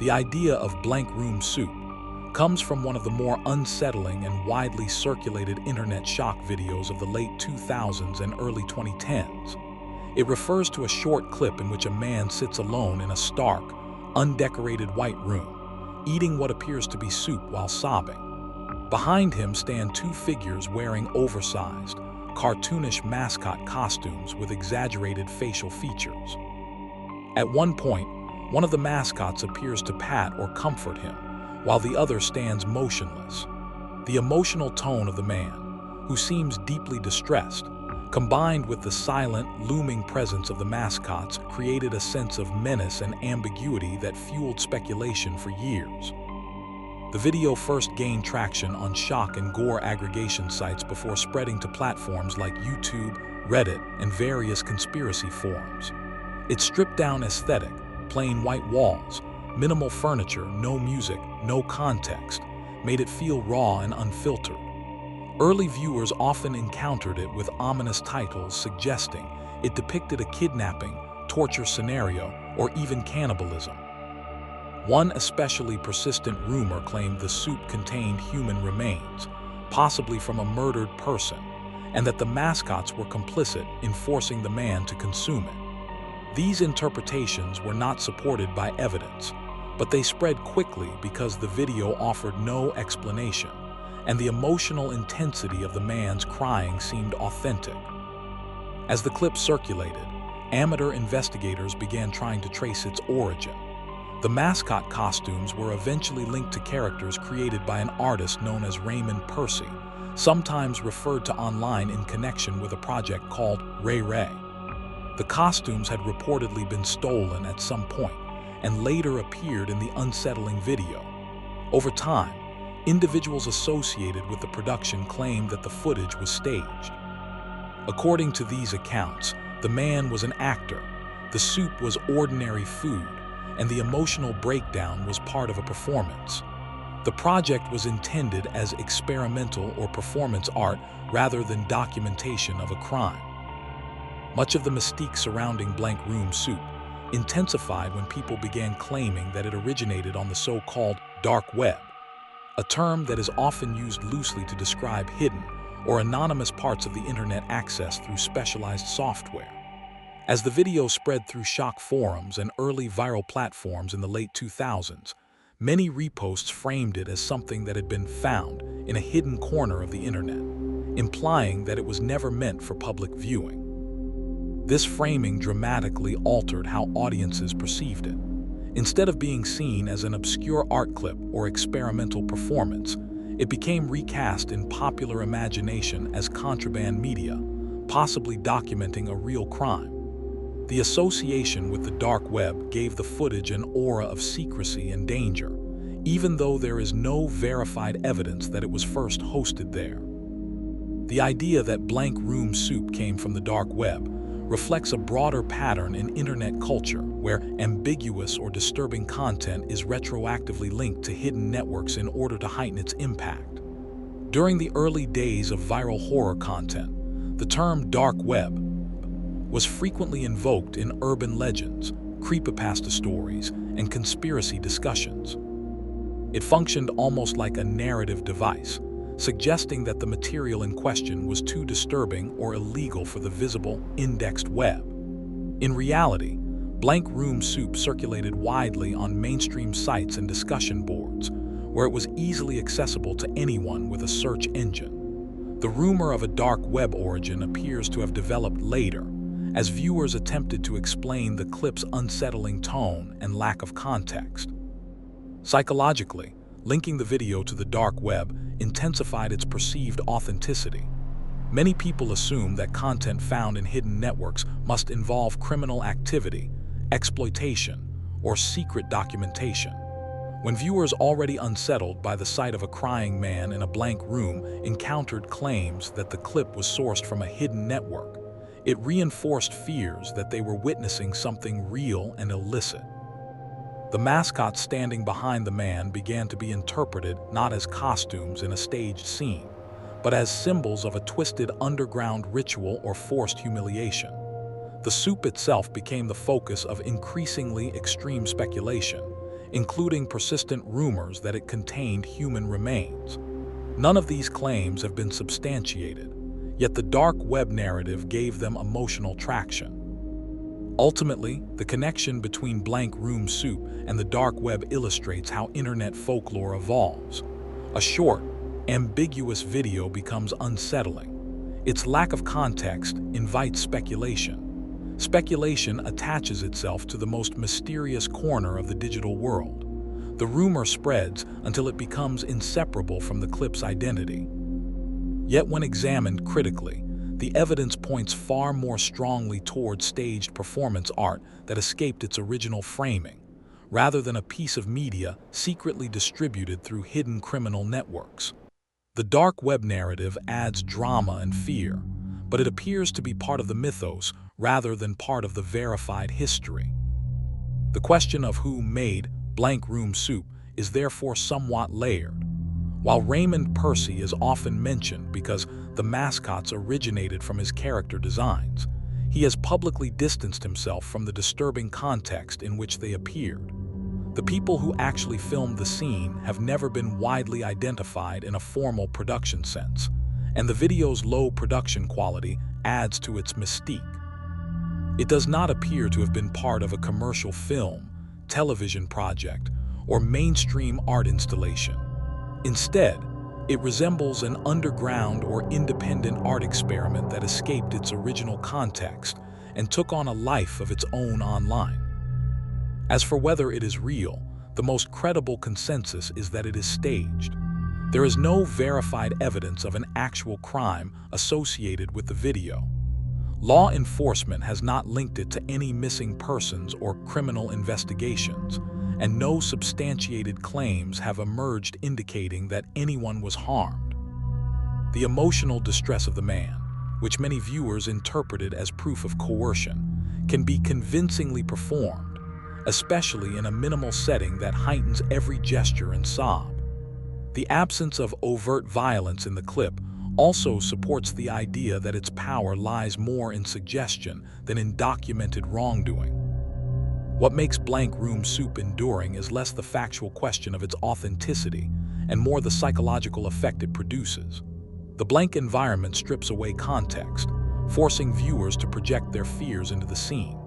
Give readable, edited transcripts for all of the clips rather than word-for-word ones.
The idea of blank room soup comes from one of the more unsettling and widely circulated internet shock videos of the late 2000s and early 2010s. It refers to a short clip in which a man sits alone in a stark, undecorated white room, eating what appears to be soup while sobbing. Behind him stand two figures wearing oversized, cartoonish mascot costumes with exaggerated facial features. At one point, one of the mascots appears to pat or comfort him, while the other stands motionless. The emotional tone of the man, who seems deeply distressed, combined with the silent, looming presence of the mascots, created a sense of menace and ambiguity that fueled speculation for years. The video first gained traction on shock and gore aggregation sites before spreading to platforms like YouTube, Reddit, and various conspiracy forums. Its stripped-down aesthetic, plain white walls, minimal furniture, no music, no context, made it feel raw and unfiltered. Early viewers often encountered it with ominous titles suggesting it depicted a kidnapping, torture scenario, or even cannibalism. One especially persistent rumor claimed the soup contained human remains, possibly from a murdered person, and that the mascots were complicit in forcing the man to consume it. These interpretations were not supported by evidence, but they spread quickly because the video offered no explanation, and the emotional intensity of the man's crying seemed authentic. As the clip circulated, amateur investigators began trying to trace its origin. The mascot costumes were eventually linked to characters created by an artist known as Raymond Percy, sometimes referred to online in connection with a project called Ray Ray. The costumes had reportedly been stolen at some point and later appeared in the unsettling video. Over time, individuals associated with the production claimed that the footage was staged. According to these accounts, the man was an actor, the soup was ordinary food, and the emotional breakdown was part of a performance. The project was intended as experimental or performance art rather than documentation of a crime. Much of the mystique surrounding blank room soup intensified when people began claiming that it originated on the so-called dark web, a term that is often used loosely to describe hidden or anonymous parts of the internet accessed through specialized software. As the video spread through shock forums and early viral platforms in the late 2000s, many reposts framed it as something that had been found in a hidden corner of the internet, implying that it was never meant for public viewing. This framing dramatically altered how audiences perceived it. Instead of being seen as an obscure art clip or experimental performance, it became recast in popular imagination as contraband media, possibly documenting a real crime. The association with the dark web gave the footage an aura of secrecy and danger, even though there is no verified evidence that it was first hosted there. The idea that blank room soup came from the dark web reflects a broader pattern in internet culture where ambiguous or disturbing content is retroactively linked to hidden networks in order to heighten its impact. During the early days of viral horror content, the term dark web was frequently invoked in urban legends, creepypasta stories, and conspiracy discussions. It functioned almost like a narrative device, suggesting that the material in question was too disturbing or illegal for the visible, indexed web. In reality, blank room soup circulated widely on mainstream sites and discussion boards, where it was easily accessible to anyone with a search engine. The rumor of a dark web origin appears to have developed later, as viewers attempted to explain the clip's unsettling tone and lack of context. Psychologically, linking the video to the dark web intensified its perceived authenticity. Many people assume that content found in hidden networks must involve criminal activity, exploitation, or secret documentation. When viewers already unsettled by the sight of a crying man in a blank room encountered claims that the clip was sourced from a hidden network, it reinforced fears that they were witnessing something real and illicit. The mascots standing behind the man began to be interpreted not as costumes in a staged scene, but as symbols of a twisted underground ritual or forced humiliation. The soup itself became the focus of increasingly extreme speculation, including persistent rumors that it contained human remains. None of these claims have been substantiated, yet the dark web narrative gave them emotional traction. Ultimately, the connection between Blank Room Soup and the dark web illustrates how internet folklore evolves. A short, ambiguous video becomes unsettling. Its lack of context invites speculation. Speculation attaches itself to the most mysterious corner of the digital world. The rumor spreads until it becomes inseparable from the clip's identity. Yet when examined critically, the evidence points far more strongly toward staged performance art that escaped its original framing, rather than a piece of media secretly distributed through hidden criminal networks. The dark web narrative adds drama and fear, but it appears to be part of the mythos rather than part of the verified history. The question of who made Blank Room Soup is therefore somewhat layered. While Raymond Percy is often mentioned because the mascots originated from his character designs, he has publicly distanced himself from the disturbing context in which they appeared. The people who actually filmed the scene have never been widely identified in a formal production sense, and the video's low production quality adds to its mystique. It does not appear to have been part of a commercial film, television project, or mainstream art installation. Instead, it resembles an underground or independent art experiment that escaped its original context and took on a life of its own online. As for whether it is real, the most credible consensus is that it is staged. There is no verified evidence of an actual crime associated with the video. Law enforcement has not linked it to any missing persons or criminal investigations, and no substantiated claims have emerged indicating that anyone was harmed. The emotional distress of the man, which many viewers interpreted as proof of coercion, can be convincingly performed, especially in a minimal setting that heightens every gesture and sob. The absence of overt violence in the clip also supports the idea that its power lies more in suggestion than in documented wrongdoing. What makes Blank Room Soup enduring is less the factual question of its authenticity and more the psychological effect it produces. The blank environment strips away context, forcing viewers to project their fears into the scene.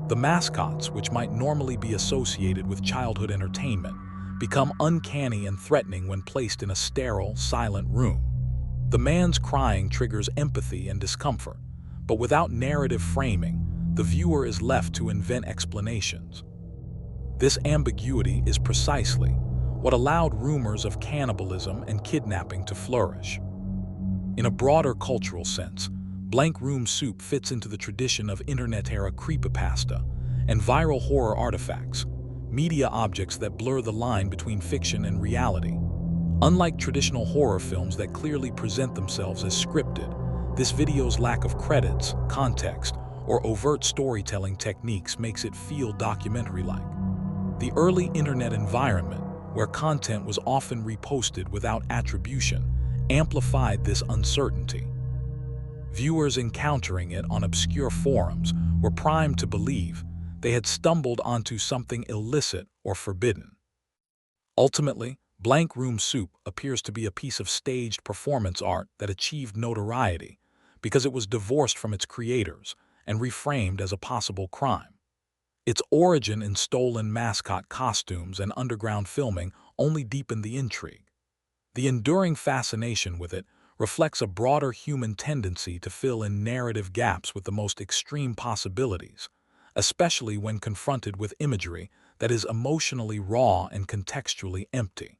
The mascots, which might normally be associated with childhood entertainment, become uncanny and threatening when placed in a sterile, silent room. The man's crying triggers empathy and discomfort, but without narrative framing, the viewer is left to invent explanations. This ambiguity is precisely what allowed rumors of cannibalism and kidnapping to flourish. In a broader cultural sense, Blank Room Soup fits into the tradition of internet-era creepypasta and viral horror artifacts, media objects that blur the line between fiction and reality. Unlike traditional horror films that clearly present themselves as scripted, this video's lack of credits, context, or overt storytelling techniques makes it feel documentary-like. The early internet environment, where content was often reposted without attribution, amplified this uncertainty. Viewers encountering it on obscure forums were primed to believe they had stumbled onto something illicit or forbidden. Ultimately, Blank Room Soup appears to be a piece of staged performance art that achieved notoriety because it was divorced from its creators and reframed as a possible crime. Its origin in stolen mascot costumes and underground filming only deepened the intrigue. The enduring fascination with it reflects a broader human tendency to fill in narrative gaps with the most extreme possibilities, especially when confronted with imagery that is emotionally raw and contextually empty.